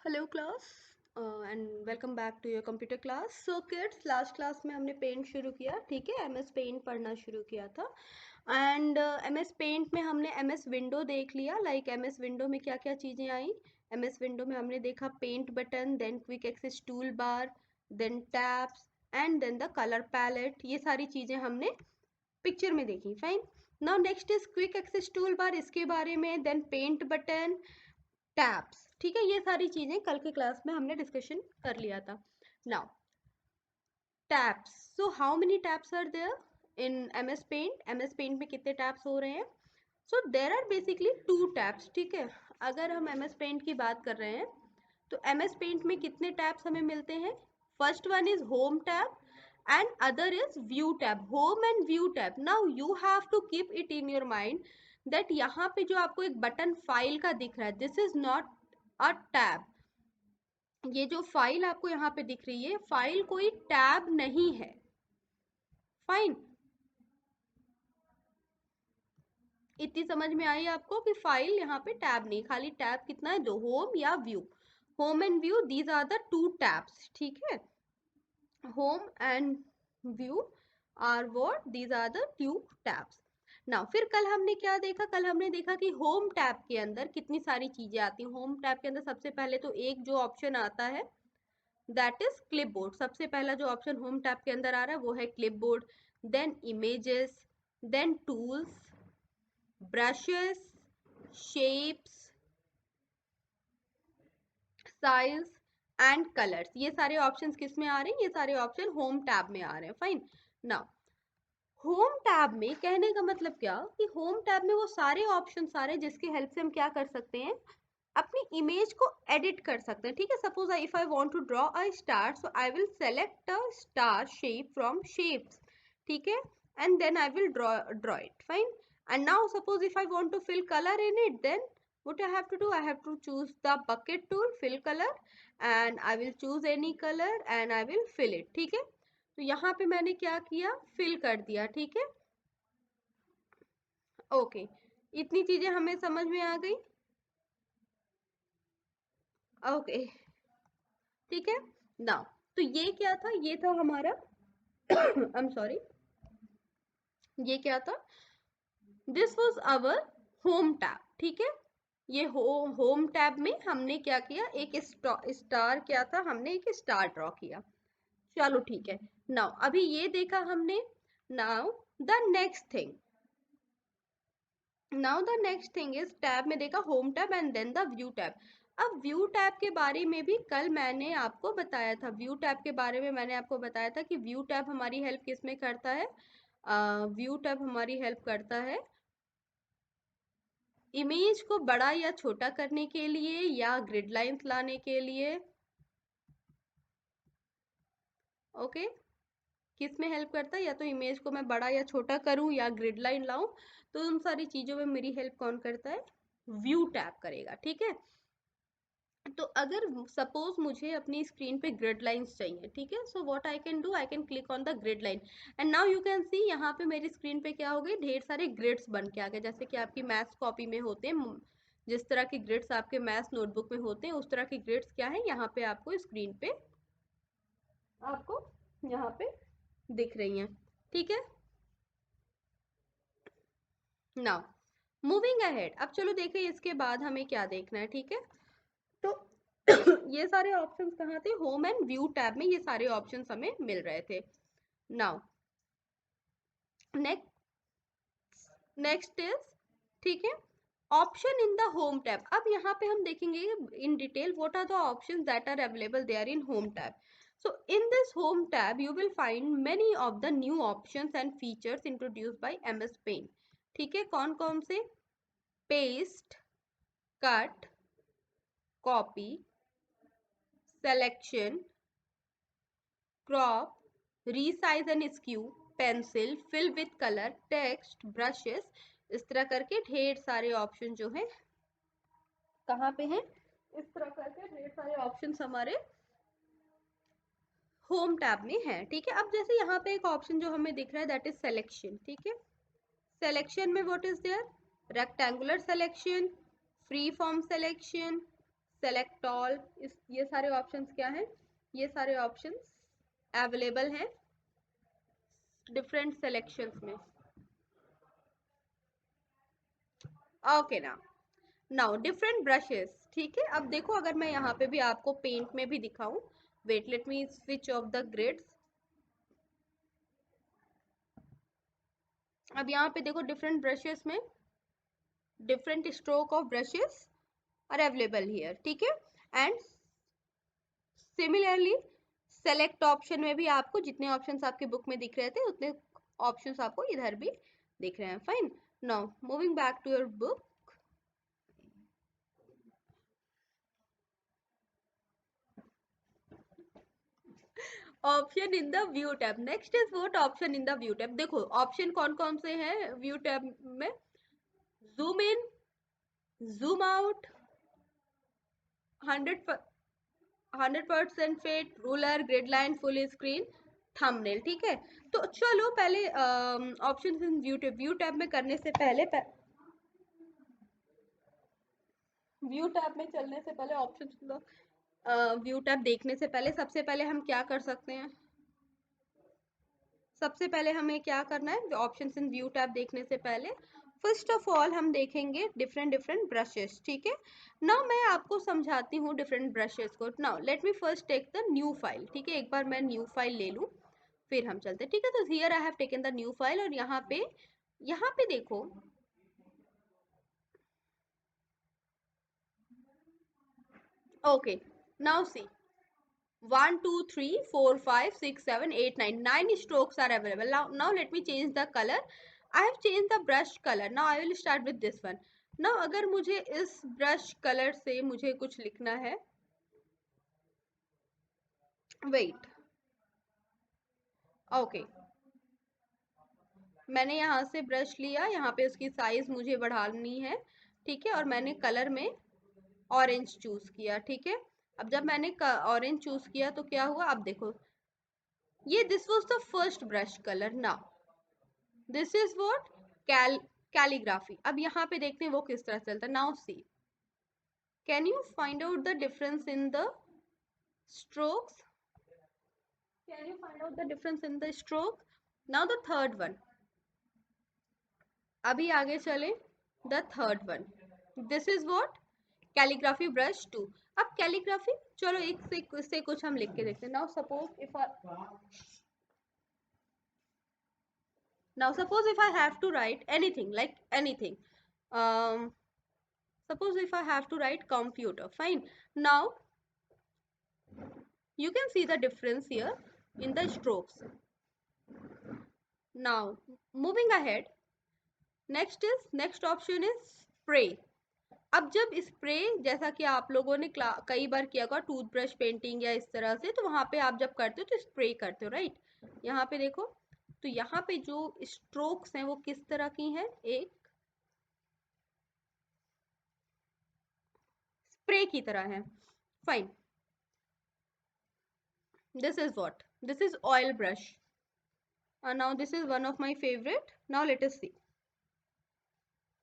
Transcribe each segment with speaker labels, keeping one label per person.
Speaker 1: Hello class and welcome back to your computer class. So kids, last class में हमने paint शुरू किया, ठीक है। एमएस पेंट पढ़ना शुरू किया था एंड एमएस पेंट में हमने एमएस विंडो देख लिया। लाइक एमएस विंडो में क्या क्या चीज़ें आई। एमएस विंडो में हमने देखा paint button, then quick access tool bar, then tabs and then the colour palette. ये सारी चीज़ें हमने पिक्चर में देखी। Fine. Now next is quick access tool bar, इसके बारे में, देन पेंट बटन, टैब्स, ठीक है। ये सारी चीजें कल के क्लास में हमने डिस्कशन कर लिया था। Now tabs, so how many tabs are there in MS paint. MS paint में कितने टैब्स हो रहे हैं? So there are basically two tabs, ठीक है। अगर हम एमएस पेंट की बात कर रहे हैं तो एमएस पेंट में कितने टैब्स हमें मिलते हैं? First one is home tab and other is view tab. home and view tab, now you have to keep it in your mind that यहाँ पे जो आपको एक बटन फाइल का दिख रहा है, this is not a tab. ये जो फाइल आपको यहाँ पे दिख रही है, फाइल कोई टैब नहीं है। फाइन, इतनी समझ में आई आपको कि फाइल यहाँ पे टैब नहीं, खाली टैब कितना है? दो, होम या view. Home and view, these are the two tabs, ठीक है। Home and view are what? These are the two tabs. Now फिर कल हमने क्या देखा? कल हमने देखा कि होम टैब के अंदर कितनी सारी चीजें आती हैं। होम टैब के अंदर सबसे पहले तो एक जो ऑप्शन आता है दैट इज क्लिपबोर्ड। सबसे पहला जो ऑप्शन होम टैब के अंदर आ रहा है वो है clipboard, then images, then tools, brushes, shapes, size and colours. ये सारे ऑप्शंस किस में आ रहे हैं? ये सारे ऑप्शन होम टैब में आ रहे हैं। फाइन। नाउ होम टैब में कहने का मतलब क्या कि होम टैब में वो सारे ऑप्शन आ रहे हैं जिसकी हेल्प से हम क्या कर सकते हैं? अपनी इमेज को एडिट कर सकते हैं, ठीक है। Suppose if I want to draw a star, so I will select a star shape from shapes, ठीक है, and then I will draw it. Fine. And now suppose if I want to fill colour in it, then what I have to do? I have to choose the bucket tool, fill color, and I will choose any color and I will fill it, ठीक है। तो यहाँ पे मैंने क्या किया? Fill कर दिया, ठीक है। ओके, इतनी चीजें हमें समझ में आ गई। ओके, ठीक है। नाउ तो ये क्या था? ये था हमारा आई एम सॉरी, ये क्या था? This was our home tab, ठीक है। ये होम टैब में हमने क्या किया? एक स्टार क्या था? हमने एक स्टार ड्रॉ किया। चलो ठीक है। नाउ अभी ये देखा हमने। Now the next thing, now the next thing is tab में देखा home tab and then the view tab. अब व्यू टैब के बारे में भी कल मैंने आपको बताया था। व्यू टैब के बारे में मैंने आपको बताया था कि व्यू टैब हमारी हेल्प किस में करता है? व्यू टैब हमारी हेल्प करता है इमेज को बड़ा या छोटा करने के लिए या ग्रिड लाइंस लाने के लिए। ओके, किस में हेल्प करता है? या तो इमेज को मैं बड़ा या छोटा करूं या ग्रिड लाइन लाऊं, तो उन सारी चीजों में मेरी हेल्प कौन करता है? व्यू टैब करेगा, ठीक है। तो अगर सपोज मुझे अपनी स्क्रीन पे ग्रिड लाइंस चाहिए, ठीक है, so what I can do? I can click on the grid line and now you can see यहाँ पे मेरी स्क्रीन पे क्या हो गई? ढेर सारे ग्रिड्स बन के आ गए, जैसे कि आपकी मैथ्स कॉपी में होते हैं। जिस तरह के ग्रिड्स आपके मैथ्स नोटबुक में होते हैं, उस तरह के ग्रिड्स क्या है यहाँ पे आपको स्क्रीन पे, आपको यहाँ पे दिख रही हैं, ठीक है। नाउ मूविंग अहेड, अब चलो देखिए इसके बाद हमें क्या देखना है, ठीक है। तो ये सारे ऑप्शंस कहाँ थे? होम एंड व्यू टैब में ये सारे ऑप्शंस हमें मिल रहे थे। नाउ नेक्स्ट, नेक्स्ट इज, ठीक है, option in the home tab. अब यहाँ पे हम देखेंगे in detail what are the options that are available there in home tab. So in this home tab, you will find many of the new options and features introduced by MS Paint. ठीक है, कौन कौन से? Paste, cut, copy, selection, crop, resize and skew, pencil, fill with colour, text, brushes, इस तरह करके ढेर सारे ऑप्शन जो हैं कहाँ पे हैं? इस तरह करके ढेर सारे ऑप्शंस हमारे होम टैब में है, ठीक है। अब जैसे यहाँ पे एक ऑप्शन जो हमें दिख रहा है दैट इज सिलेक्शन, ठीक है। सिलेक्शन में what is there? Rectangular selection, free form selection, select all, इस ये सारे ऑप्शंस क्या हैं, ये सारे ऑप्शंस अवेलेबल हैं डिफरेंट सिलेक्शंस में। ओके ना, नाउ डिफरेंट ब्रशेस, ठीक है। अब देखो अगर मैं यहाँ पे भी आपको पेंट में भी दिखाऊं, wait let me switch off the grids. अब यहाँ पे देखो डिफरेंट ब्रशेस में different stroke of brushes are available here, ठीक है। एंड सिमिलरली सेलेक्ट ऑप्शन में भी आपको जितने ऑप्शंस आपके बुक में दिख रहे थे उतने ऑप्शंस आपको इधर भी दिख रहे हैं। Fine, now moving back to your book. Option in the view tab, next is what option in the view tab. देखो ऑप्शन कौन कौन से हैं व्यू टैब में, zoom in, zoom out, 100% fit, ruler, grid line, full screen, thumbnail, ठीक है। तो चलो पहले ऑप्शन इन व्यू टैब में करने से पहले व्यू टैब में चलने से पहले ऑप्शन व्यू टैब देखने से पहले सबसे पहले हम क्या कर सकते हैं, सबसे पहले हमें क्या करना है ऑप्शंस इन व्यू टैब देखने से पहले, फर्स्ट ऑफ ऑल हम देखेंगे डिफरेंट डिफरेंट ब्रशेस, ठीक है। नाउ मैं आपको समझाती हूँ डिफरेंट ब्रशेस को। Now let me first take the new file, ठीक है। एक बार मैं न्यू फाइल ले लूँ फिर हम चलते हैं, ठीक है। तो here I have taken the new file और यहाँ पे देखो, okay, now see 1 2 3 4 5 6 7 8 9, 9 strokes are available. Now let me change the color. I have changed the brush color. Now I will start with this one. Now अगर मुझे इस brush color से मुझे कुछ लिखना है, wait, okay, मैंने यहाँ से ब्रश लिया, यहाँ पे उसकी साइज मुझे बढ़ानी है, ठीक है। और मैंने कलर में ऑरेंज चूज किया, ठीक है। अब जब मैंने ऑरेंज चूज किया तो क्या हुआ, अब देखो ये this was the first brush colour. Now this is what calligraphy. अब यहाँ पे देखते हैं वो किस तरह चलता है। Now see, can you find out the difference in the strokes, can you find out the difference in the stroke. Now the third one, अभी आगे चले, the third one, this is what calligraphy brush 2। अब calligraphy, चलो एक से कुछ हम लिख के देखते हैं। Now suppose if I have to write anything like anything, suppose if I have to write computer, fine. Now you can see the difference here in the strokes. Now moving ahead, next option is spray. अब जब spray, जैसा कि आप लोगों ने कई बार किया होगा टूथब्रश पेंटिंग या इस तरह से, तो वहां पे आप जब करते हो तो स्प्रे करते हो, राइट। यहाँ पे देखो, तो यहाँ पे जो स्ट्रोक्स हैं वो किस तरह की हैं, एक स्प्रे की तरह है। Fine, this is what, this is oil brush, and now this is one of my favorite. Now let us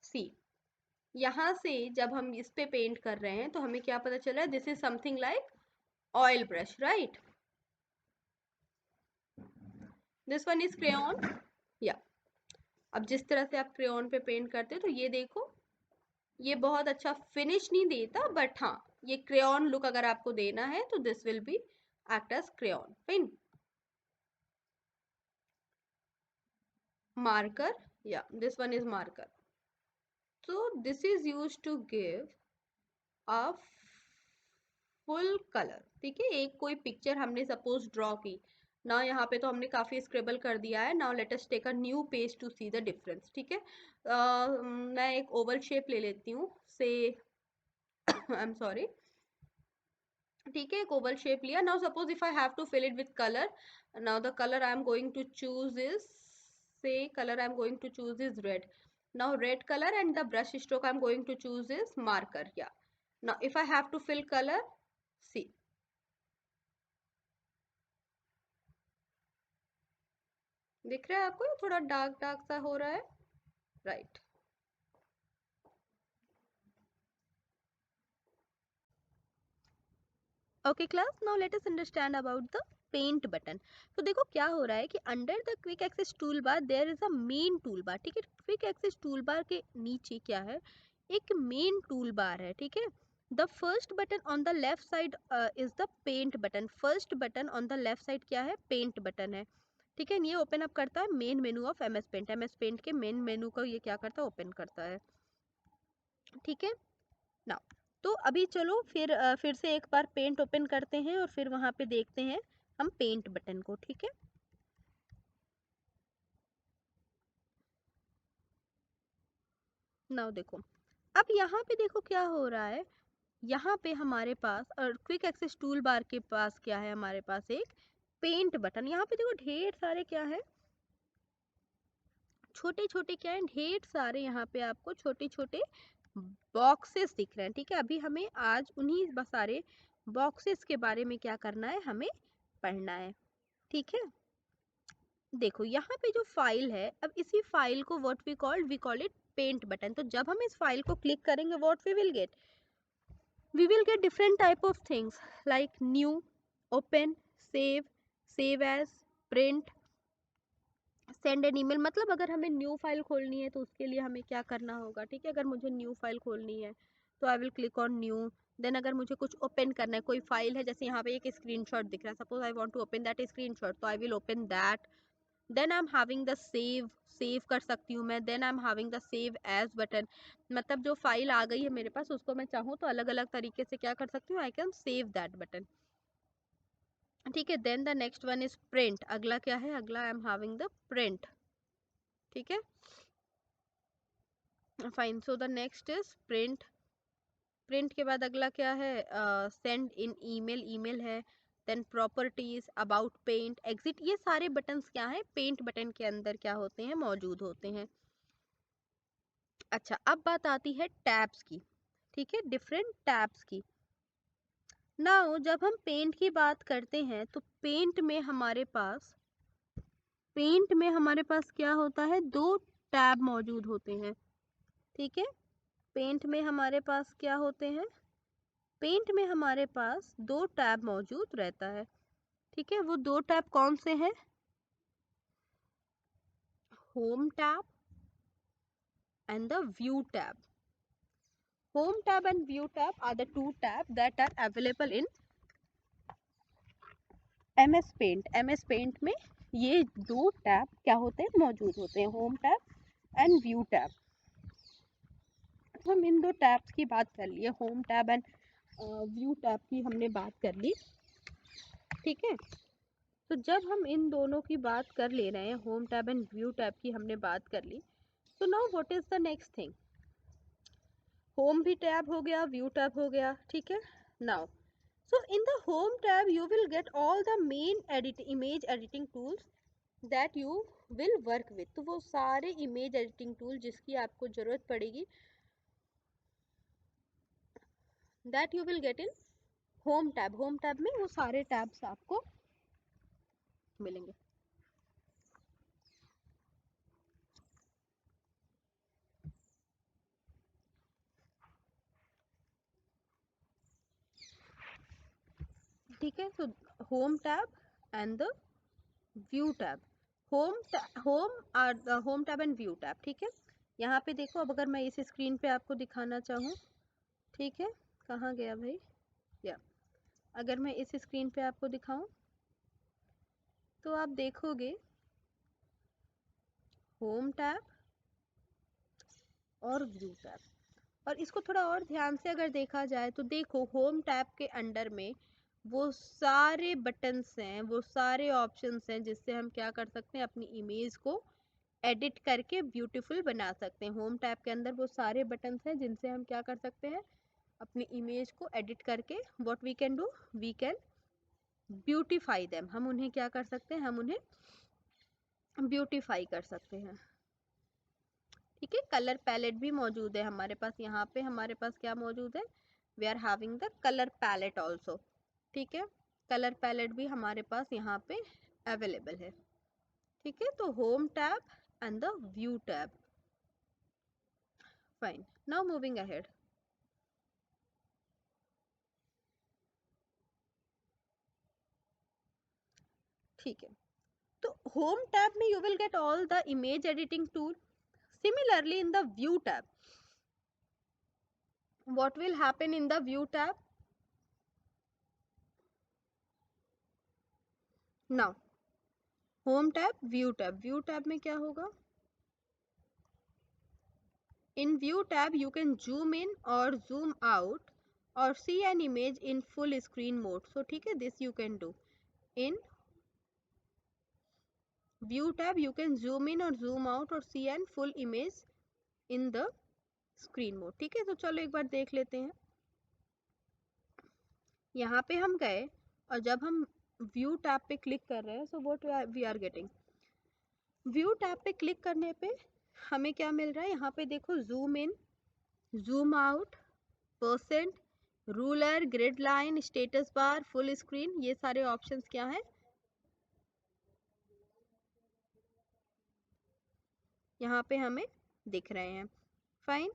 Speaker 1: see यहाँ से जब हम इस पे पेंट कर रहे हैं तो हमें क्या पता चला है, this is something like oil brush, right. This one is crayon, या अब जिस तरह से आप क्रेयॉन पे पेंट करते हो तो ये देखो, ये बहुत अच्छा फिनिश नहीं देता, बट हाँ ये क्रेयॉन लुक अगर आपको देना है तो this will be act as crayon. Fine, marker, yeah, this one is marker. So this is used to give a full color, ठीक है। एक कोई पिक्चर हमने सपोज ड्रॉ की ना, यहाँ पे तो हमने काफी स्क्रिबल कर दिया है। Now let us take a new page to see the difference, ठीक है। मैं एक ओवल शेप ले लेती हूँ से आई एम सॉरी, ठीक है। एक ओवल शेप लिया। Now suppose if I have to fill it with colour, now the colour I am going to choose is, say color I'm going to choose is red. Now red color, and the brush stroke I'm going to choose is marker, yeah. Now if I have to fill color, see, दिख रहा है आपको, थोड़ा dark dark सा हो रहा है, right. Okay class, now let us understand about the paint button. तो देखो क्या हो रहा है कि under the quick access tool bar there is a main tool bar, ठीक है। क्विक एक्सेस टूल बार के नीचे क्या है, एक मेन टूल बार है, ठीक है। The first button on the left side is the paint button. First button on the left side क्या है, पेंट बटन है, ठीक है। ये ओपन अप करता है main menu of M S paint. M S paint के मेन मेनू को ये क्या करता है, ओपन करता है, ठीक है ना। तो अभी चलो फिर से एक बार पेंट ओपन करते हैं और फिर वहां पे देखते हैं हम पेंट बटन को, ठीक है। नाउ देखो, अब यहाँ पे देखो क्या हो रहा है। यहाँ पे हमारे पास और क्विक एक्सेस टूल बार के पास क्या है, हमारे पास एक पेंट बटन। यहाँ पे देखो ढेर सारे क्या है, छोटे छोटे क्या है, ढेर सारे यहाँ पे आपको छोटे छोटे बॉक्सेस दिख रहे हैं, ठीक है। अभी हमें आज उन्हीं सारे बॉक्सेस के बारे में क्या करना है, हमें पढ़ना है, ठीक है। देखो यहाँ पे जो फाइल है, अब इसी फाइल को what we call it paint button. तो जब हम इस फाइल को क्लिक करेंगे what we will get different type of things like new, open, save, save as, print, send an email. मतलब अगर हमें न्यू फाइल खोलनी है तो उसके लिए हमें क्या करना होगा, ठीक है। अगर मुझे न्यू फाइल खोलनी है तो I will click on new. Then अगर मुझे कुछ ओपन करना है, कोई फाइल है, जैसे यहाँ पे एक स्क्रीनशॉट दिख रहा है, suppose I want to open that screenshot, तो I will open that. Then I am having the save कर सकती हूँ मैं। Then I am having the save as button, मतलब जो फाइल आ गई है मेरे पास उसको मैं चाहूँ तो अलग अलग तरीके से क्या कर सकती हूँ, I can save that button, ठीक है। Then the next one is print. अगला क्या है, अगला I am having the print, ठीक है, fine. So the next is print. Print के बाद अगला क्या है, सेंड इन ईमेल, ईमेल है। Then properties, about paint, exit. ये सारे बटन्स क्या है, पेंट बटन के अंदर क्या होते हैं, मौजूद होते हैं। अच्छा, अब बात आती है टैब्स की, ठीक है, डिफरेंट टैब्स की। नाउ जब हम पेंट की बात करते हैं तो पेंट में हमारे पास क्या होता है, दो टैब मौजूद होते हैं, ठीक है। पेंट में हमारे पास क्या होते हैं, पेंट में हमारे पास दो टैब मौजूद रहता है, ठीक है। वो दो टैब कौन से हैं, home tab and the view tab. Home tab and view tab are the two tab that are available in M S paint. M S paint में ये दो टैब क्या होते हैं, मौजूद होते हैं, home tab and view tab. हम इन दो टैब्स की बात कर लिए, home tab and view tab की हमने बात कर ली, ठीक है। तो जब हम इन दोनों की बात कर ले रहे हैं, home tab and view tab की हमने बात कर ली, तो now what is the next thing, home भी टैब हो गया, व्यू टैब हो गया, ठीक है। Now so in the home tab you will get all the main image editing tools that you will work with. तो वो सारे इमेज एडिटिंग टूल जिसकी आपको जरूरत पड़ेगी, that you will get in home tab. Home tab में वो सारे टैब्स आपको मिलेंगे, ठीक है। So home tab and the view tab, home tab and view tab, ठीक है। यहाँ पे देखो, अब अगर मैं इस स्क्रीन पे आपको दिखाना चाहूँ, ठीक है, कहाँ गया भाई, या अगर मैं इस स्क्रीन पे आपको दिखाऊं तो आप देखोगे होम टैब और व्यू टैब। और इसको थोड़ा और ध्यान से अगर देखा जाए तो देखो, होम टैब के अंडर में वो सारे बटन्स हैं, वो सारे ऑप्शंस हैं जिससे हम क्या कर सकते हैं, अपनी इमेज को एडिट करके ब्यूटीफुल बना सकते हैं। होम टैब के अंदर वो सारे बटन्स हैं जिनसे हम क्या कर सकते हैं, अपनी इमेज को एडिट करके what we can do, we can beautify them. हम उन्हें क्या कर सकते हैं, हम उन्हें ब्यूटीफाई कर सकते हैं, ठीक है। कलर पैलेट भी मौजूद है हमारे पास, यहाँ पे हमारे पास क्या मौजूद है, we are having the colour palette also, ठीक है। कलर पैलेट भी हमारे पास यहाँ पे अवेलेबल है, ठीक है। तो home tab and the view tab, fine. Now moving ahead, ठीक है, तो होम टैब में you will get all the image editing tool. Similarly, in the view tab, what will happen in the view tab? Now, home tab, view tab. View tab में क्या होगा? In view tab, you can zoom in or zoom out or see an image in full screen mode. So ठीक है, this you can do. In view tab, you can zoom in or zoom out or see an full image in the screen mode. ठीक है, तो चलो एक बार देख लेते हैं. यहाँ पे हम गए और जब हम व्यू टैब पे क्लिक कर रहे हैं, so what we are getting, view tab पे क्लिक करने पे हमें क्या मिल रहा है? यहाँ पे देखो, zoom in, zoom out, percent, ruler, grid line, status bar, full screen, ये सारे ऑप्शंस क्या हैं? यहाँ पे हमें दिख रहे हैं. फाइन.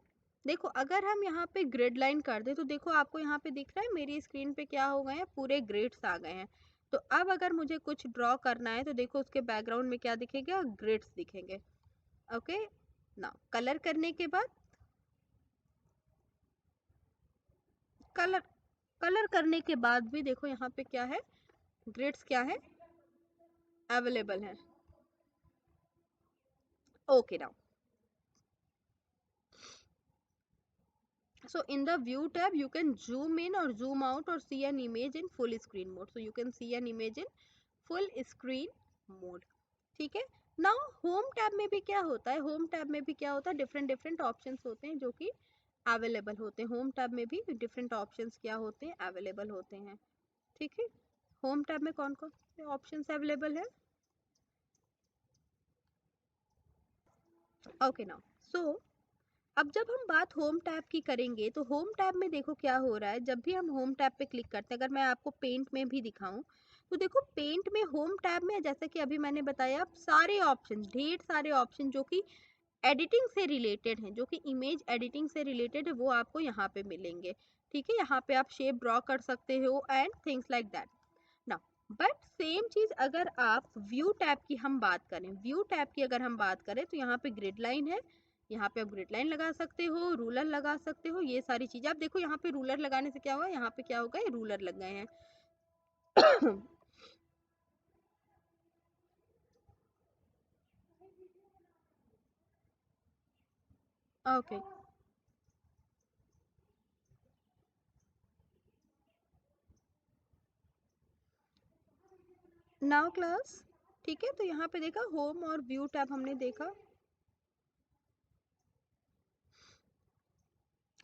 Speaker 1: देखो, अगर हम यहाँ पे ग्रिड लाइन कर दे तो देखो आपको यहाँ पे दिख रहा है मेरी स्क्रीन पे क्या हो गए हैं, पूरे ग्रिड्स आ गए हैं. तो अब अगर मुझे कुछ ड्रॉ करना है तो देखो उसके बैकग्राउंड में क्या दिखेगा? ग्रिड्स दिखेंगे. ओके. नाउ कलर करने के बाद, कलर कलर करने के बाद भी देखो यहाँ पे क्या है? ग्रिड्स क्या है? अवेलेबल है. Okay. Now, so in the view tab you can zoom in or zoom out or see an image in full screen mode. So you can see an image in full screen mode. ठीक है. Now home tab में भी क्या होता है? Home tab में भी क्या होता है? डिफरेंट डिफरेंट ऑप्शंस होते हैं जो कि अवेलेबल होते हैं. होम टैब में भी डिफरेंट ऑप्शंस क्या होते हैं? अवेलेबल होते हैं. ठीक है. होम टैब में कौन कौन से ऑप्शंस अवेलेबल है? ओके. नाउ, सो अब जब हम बात होम टैब की करेंगे तो होम टैब में देखो क्या हो रहा है. जब भी हम होम टैब पे क्लिक करते हैं, अगर मैं आपको पेंट में भी दिखाऊं तो देखो पेंट में होम टैब में जैसा कि अभी मैंने बताया, सारे ऑप्शन, ढेर सारे ऑप्शन जो कि एडिटिंग से रिलेटेड हैं, जो कि इमेज एडिटिंग से रिलेटेड है, वो आपको यहाँ पे मिलेंगे. ठीक है. यहाँ पे आप शेप ड्रॉ कर सकते हो एंड थिंग्स लाइक दैट. ना, बट सेम चीज अगर आप व्यू टैब की हम बात करें, व्यू टैब की अगर हम बात करें तो यहाँ पे ग्रिड लाइन है. यहाँ पे आप ग्रिड लाइन लगा सकते हो, रूलर लगा सकते हो, ये सारी चीजें. आप देखो यहाँ पे रूलर लगाने से क्या हुआ? यहाँ पे क्या होगा? रूलर लग गए हैं. ओके. नाउ क्लास, ठीक है, तो यहाँ पे देखा होम और व्यू टैब हमने देखा.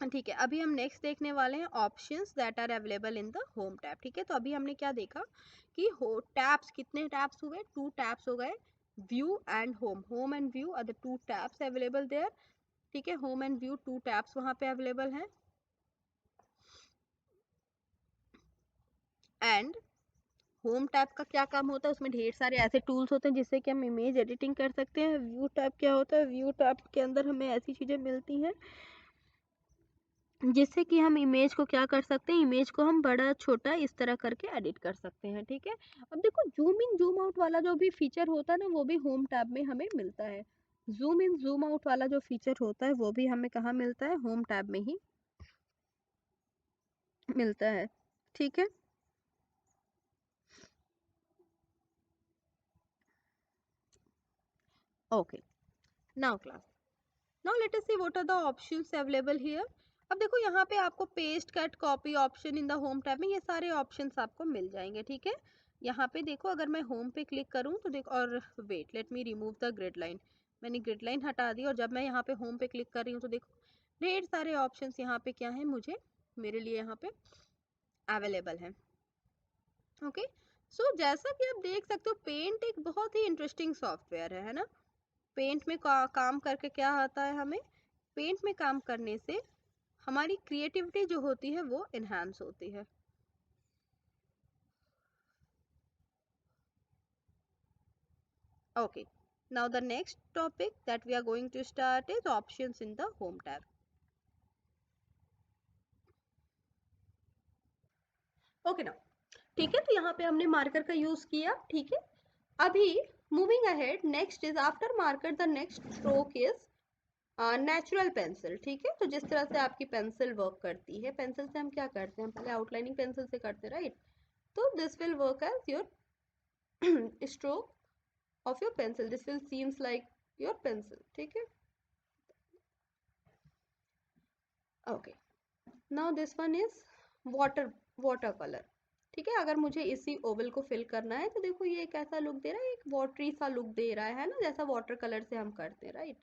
Speaker 1: ठीक है. अभी हम नेक्स्ट देखने वाले हैं options that are available in the home tab. ठीक है. तो अभी हमने क्या देखा कि हो टैब्स, कितने टैब्स हुए? 2 टैब्स हो गए. View and home. Home and view are the 2 tabs available there. ठीक है. होम एंड व्यू 2 टैब्स वहां पे अवेलेबल हैं. एंड होम टैब का क्या काम होता है? उसमें ढेर सारे ऐसे टूल्स होते हैं जिससे कि हम इमेज एडिटिंग कर सकते हैं. व्यू टैब क्या होता है? व्यू टैब के अंदर हमें ऐसी चीजें मिलती हैं जिससे कि हम इमेज को क्या कर सकते हैं? इमेज को हम बड़ा छोटा इस तरह करके एडिट कर सकते हैं. ठीक है. अब देखो, जूम इन जूम आउट वाला जो भी फीचर होता है ना, वो भी होम टैब में हमें मिलता है. जूम इन जूम आउट वाला जो फीचर होता है वो भी हमें कहाँ मिलता है? होम टैब में ही मिलता है. ठीक है. Okay. Now class, now let us see what are the options available here. अब देखो यहाँ पे आपको paste, cut, copy option in the home tab में ये सारे ऑप्शंस आपको मिल जाएंगे. ठीक है. यहाँ पे देखो, अगर मैं होम पे क्लिक करूँ तो देखो, और wait, let me remove the grid line. मैंने ग्रिड लाइन हटा दी और जब मैं यहाँ पे होम पे क्लिक कर रही हूँ तो देखो ढेर सारे ऑप्शंस यहाँ पे क्या है, मुझे, मेरे लिए यहाँ पे अवेलेबल है. ओके. सो जैसा कि आप देख सकते हो, पेंट एक बहुत ही इंटरेस्टिंग सॉफ्टवेयर है ना. पेंट में काम करके क्या आता है हमें? पेंट में काम करने से हमारी क्रिएटिविटी जो होती है वो इन्हांस होती है. Okay, now the next topic that we are going to start is options in the home tab. Okay, now, ठीक है, तो यहाँ पे हमने मार्कर का यूज किया. ठीक है. अभी moving ahead, next is after marker the next stroke is natural pencil. ठीक है, तो जिस तरह से आपकी पेंसिल वर्क करती है, पेंसिल से हम क्या करते हैं, हम पहले आउटलाइनिंग पेंसिल से करते हैं, राइट। तो this will work as your stroke of your pencil, this will seems like your pencil. ठीक है, okay. Now this one is water colour. ठीक है, अगर मुझे इसी ओवल को फिल करना है तो देखो ये कैसा लुक दे रहा है, एक वाटरी सा लुक दे रहा है ना, जैसा वाटर कलर से हम करते हैं, राइट।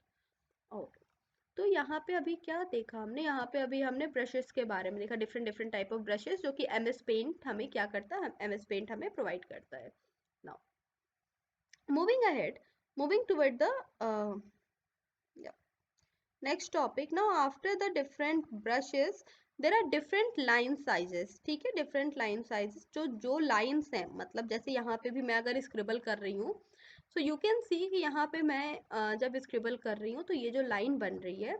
Speaker 1: ओके, तो यहाँ पे अभी क्या देखा हमने, यहाँ पे अभी हमने ब्रशेस के बारे में देखा, different different type of brushes जो कि एमएस पेंट हमें क्या करता है, एमएस पेंट हमें प्रोवाइड करता है। Now moving ahead, moving toward the next topic. Now after the different brushes there are different line sizes। ठीक है, different line sizes, जो lines हैं, मतलब जैसे यहाँ पे भी मैं अगर scribble कर रही हूँ, so you can see कि यहाँ पे मैं जब scribble कर रही हूँ तो ये जो line बन रही है,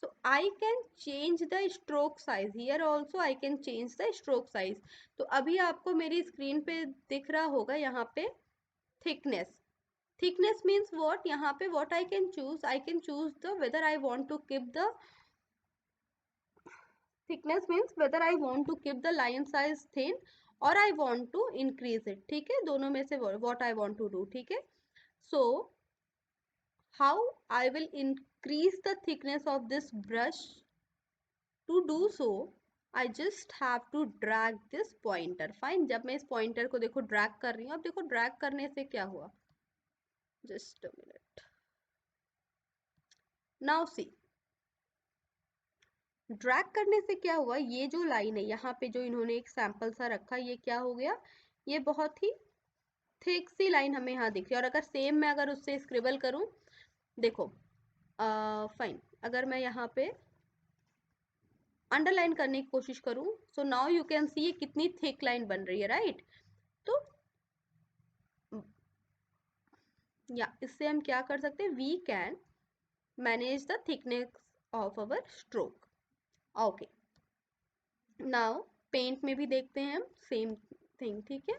Speaker 1: so I can change the stroke size, here also I can change the stroke size। तो अभी आपको मेरी screen पे दिख रहा होगा यहाँ पे thickness। Thickness means what, यहाँ पे what I can choose the whether I want to keep the thickness means whether I want to keep the line size thin or I want to increase it। ठीक है, दोनों में से what I want to do। ठीक है, so how I will increase the thickness of this brush, to do so I just have to drag this pointer। fine, जब मैं इस pointer को देखो drag कर रही हूँ, अब देखो drag करने से क्या हुआ, just a minute, now see, drag करने से क्या हुआ, ये जो लाइन है यहाँ पे जो इन्होंने एक सैंपल सा रखा, ये क्या हो गया, ये बहुत ही थिक सी लाइन हमें यहाँ दिख रही है। और अगर सेम मैं अगर उससे स्क्रिबल करूँ, देखो फाइन, अगर मैं यहाँ पे अंडरलाइन करने की कोशिश करूँ, सो नाउ यू कैन सी ये कितनी थिक लाइन बन रही है, राइट। तो या इससे हम क्या कर सकते हैं, we can manage the thickness of our stroke. Okay, now paint में भी देखते हैं हम सेम थिंग। ठीक है,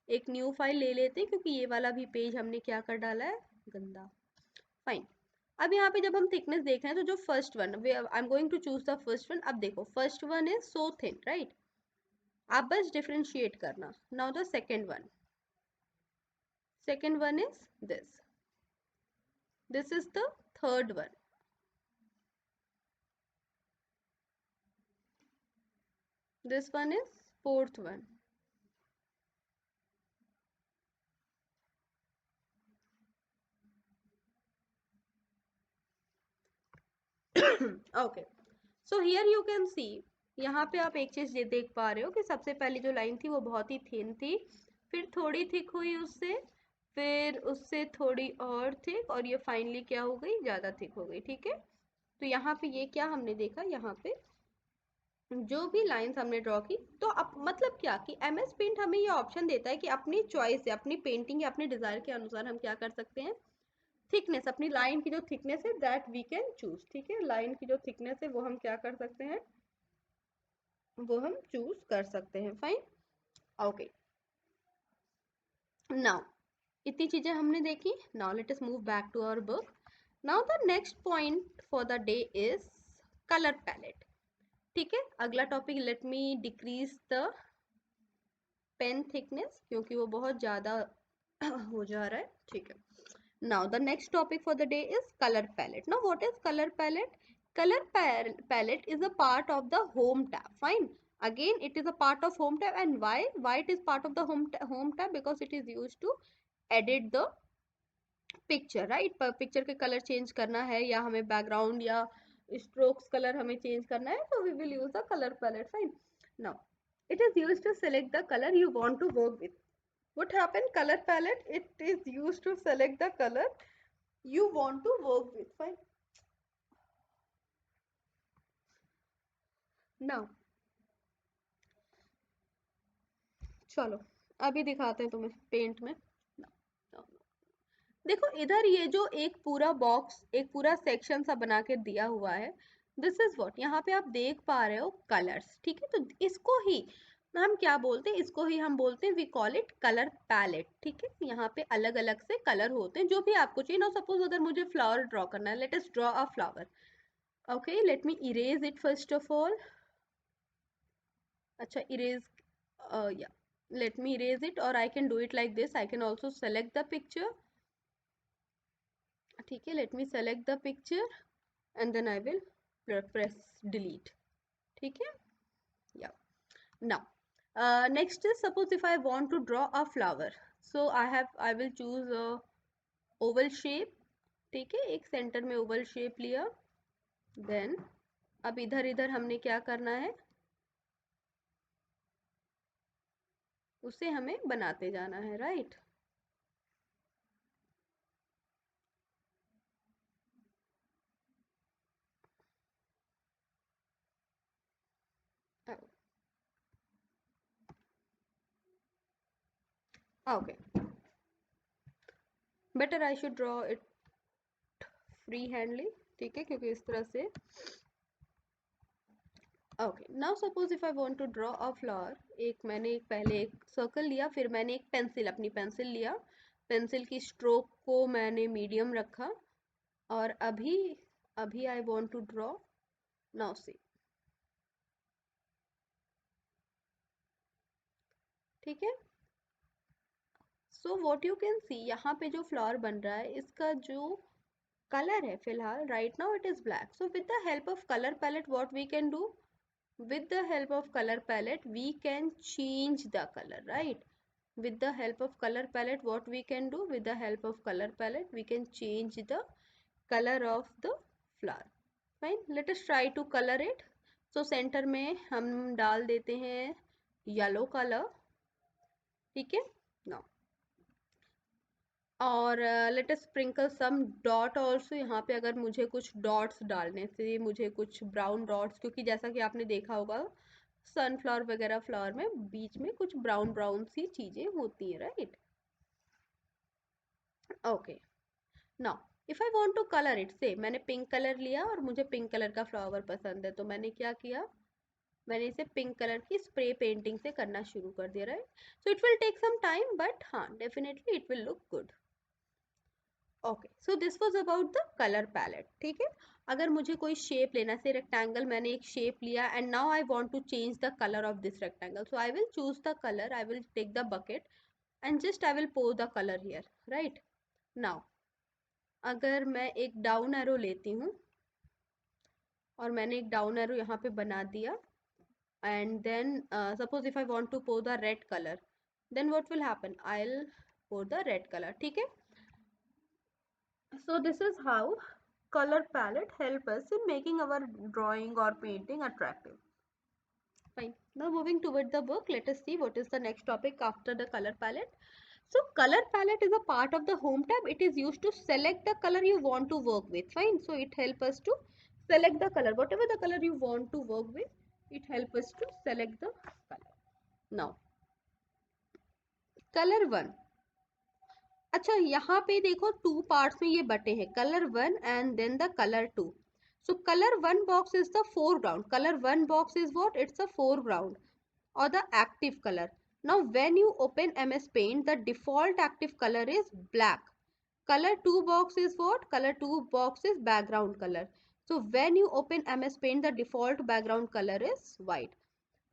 Speaker 1: एक न्यू फाइल ले लेते हैं क्योंकि ये वाला भी पेज हमने क्या कर डाला है, गंदा। फाइन, अब यहाँ पे जब हम थिकनेस देख रहे हैं तो जो first one, I am going to choose the first one. अब देखो first one is so thin, right, आप बस डिफरेंशिएट करना। Now the second one is this is the third one, this one is fourth one। Okay, so here you can see, यहाँ पे आप एक चीज ये देख पा रहे हो कि सबसे पहली जो लाइन थी वो बहुत ही थिन थी, फिर थोड़ी थिक हुई उससे, फिर उससे थोड़ी और थिक, और ये फाइनली क्या हो गई, ज्यादा थिक हो गई। ठीक है, तो यहाँ पे ये क्या हमने देखा, यहाँ पे जो भी लाइंस हमने ड्रॉ की, तो अब मतलब क्या कि एमएस पेंट हमें ये ऑप्शन देता है कि अपनी चॉइस से, अपनी पेंटिंग या अपने डिजायर के अनुसार हम क्या कर सकते हैं, थिकनेस, अपनी लाइन की जो थिकनेस है दैट वी कैन चूज। ठीक है, लाइन की जो थिकनेस है वो हम क्या कर सकते हैं, वो हम चूज कर सकते हैं। फाइन, ओके, नाउ इतनी चीजें हमने देखी। Now let us move back to our book. Now the next point for the day is colour palette. ठीक है, अगला topic, let me decrease the pen thickness क्योंकि वो बहुत ज्यादा हो जा रहा है। ठीक है, now the next topic for the day is color palette। Now what is color palette? Color palette is a part of the home tab। Fine, again it is a part of home tab, and why it is part of the home tab, because it is used to edit the picture, right। Picture के colour change करना है या हमें background या strokes colour हमें change करना है, तो we will use the colour palette. Fine, now it is used to select the color you want to work with। what happen, color palette, it is used to select the color you want to work with। fine, now चलो अभी दिखाते हैं तुम्हें paint में। Now, now, now। देखो इधर ये जो एक पूरा बॉक्स, एक पूरा सेक्शन सा बना के दिया हुआ है, दिस इज व्हाट, यहाँ पे आप देख पा रहे हो कलर्स। ठीक है, तो इसको ही हम क्या बोलते हैं, इसको ही हम बोलते हैं, we call it colour palette. ठीक है, यहाँ पे अलग अलग से कलर होते हैं जो भी आपको चाहिए ना। सपोज अगर मुझे फ्लावर ड्रॉ करना है, let us draw a flower. Okay, let me erase it first of all. अच्छा, इरेज, या let me erase it, or I can do it like this, I can also select the picture। ठीक है, let me select the picture and then I will press delete। ठीक है, yeah। Now next is, suppose if I want to draw a flower, so I will choose a oval shape। ठीक है, एक centre में Oval shape लिया। Then अब इधर इधर हमने क्या करना है, उसे हमें बनाते जाना है, right. Okay, better I should draw it free handly. ठीक है, क्योंकि इस तरह से। Okay, now suppose if I want to draw a flower, मैंने पहले एक सर्कल लिया, फिर मैंने एक पेंसिल, अपनी पेंसिल लिया, पेंसिल की स्ट्रोक को मैंने मीडियम रखा, और अभी अभी I want to draw. Now see, ठीक है। So what you can see, यहाँ पे जो फ्लावर बन रहा है, इसका जो कलर है फिलहाल right now it is black. So with the help of colour palette what we can do, with the help of color palette we can change the color, right? With the help of color palette, what we can do, with the help of color palette we can change the color of the flower। fine, let us try to color it। so center में हम डाल देते हैं yellow color। ठीक है, now और let us sprinkle some dot also. यहाँ पे अगर मुझे कुछ डॉट्स डालने से, मुझे कुछ ब्राउन डॉट्स, क्योंकि जैसा कि आपने देखा होगा सनफ्लावर वगैरह फ्लावर में बीच में कुछ ब्राउन ब्राउन सी चीजें होती हैं, right. Okay, now if I want to colour it, say मैंने पिंक कलर लिया और मुझे पिंक कलर का फ्लावर पसंद है, तो मैंने क्या किया, मैंने इसे पिंक कलर की स्प्रे पेंटिंग से करना शुरू कर दिया, right. So it will take some time, but हाँ, definitely it will look good. Okay, so this was about the colour palette. ठीक है, अगर मुझे कोई शेप लेना, से रेक्टेंगल, मैंने एक शेप लिया and now I want to change the colour of this rectangle, so I will choose the colour, I will take the bucket and just I will pour the colour here, right. नाउ अगर मैं एक down arrow लेती हूँ, और मैंने एक down arrow यहाँ पे बना दिया, and then suppose if I want to pour the red colour, then what will happen, I will pour the red colour. ठीक है, so this is how color palette help us in making our drawing or painting attractive। Fine. Now moving toward the book, let us see what is the next topic after the color palette. So color palette is a part of the home tab. It is used to select the color you want to work with। Fine. So it helps us to select the color, whatever the color you want to work with, it helps us to select the color। Now color one। अच्छा, यहाँ पे देखो two parts में ये बटे हैं, colour one and then the colour two. So colour one box is the foreground, colour one box is what, it's a foreground or the active color। now when you open ms paint, the default active color is black। color 2 box is what, color 2 box is background color। so when you open ms paint, the default background color is white।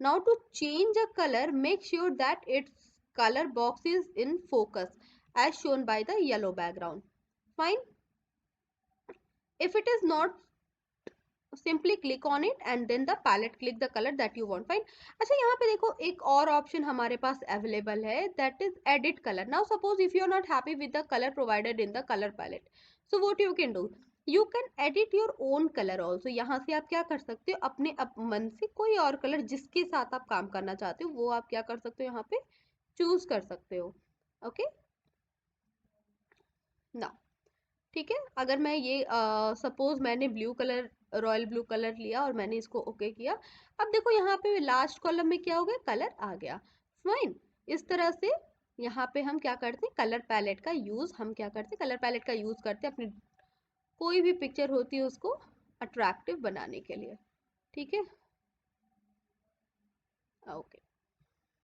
Speaker 1: now to change a color, make sure that its color box is in focus as shown by the yellow background। Fine. If it is not, simply click on it and then the palette click the color that you want। Fine। अच्छा, यहाँ पे देखो एक और option हमारे पास available है, that is edit color। now suppose if you are not happy with the color provided in the color palette, so what you can do, you can edit your own color also। यहाँ से आप क्या कर सकते हो, अपने मन से कोई और कलर जिसके साथ आप काम करना चाहते हो वो आप क्या कर सकते हो, यहाँ पे चूज कर सकते हो। ओके, ना, ठीक है। अगर मैं ये सपोज मैंने blue colour, royal blue colour लिया और मैंने इसको ओके किया, अब देखो यहाँ पे लास्ट कॉलम में क्या हो गया, कलर आ गया। फाइन। इस तरह से यहाँ पे हम क्या करते हैं, कलर पैलेट का यूज हम क्या करते हैं, कलर पैलेट का यूज करते हैं अपनी कोई भी पिक्चर होती है उसको अट्रैक्टिव बनाने के लिए। ठीक है, ओके।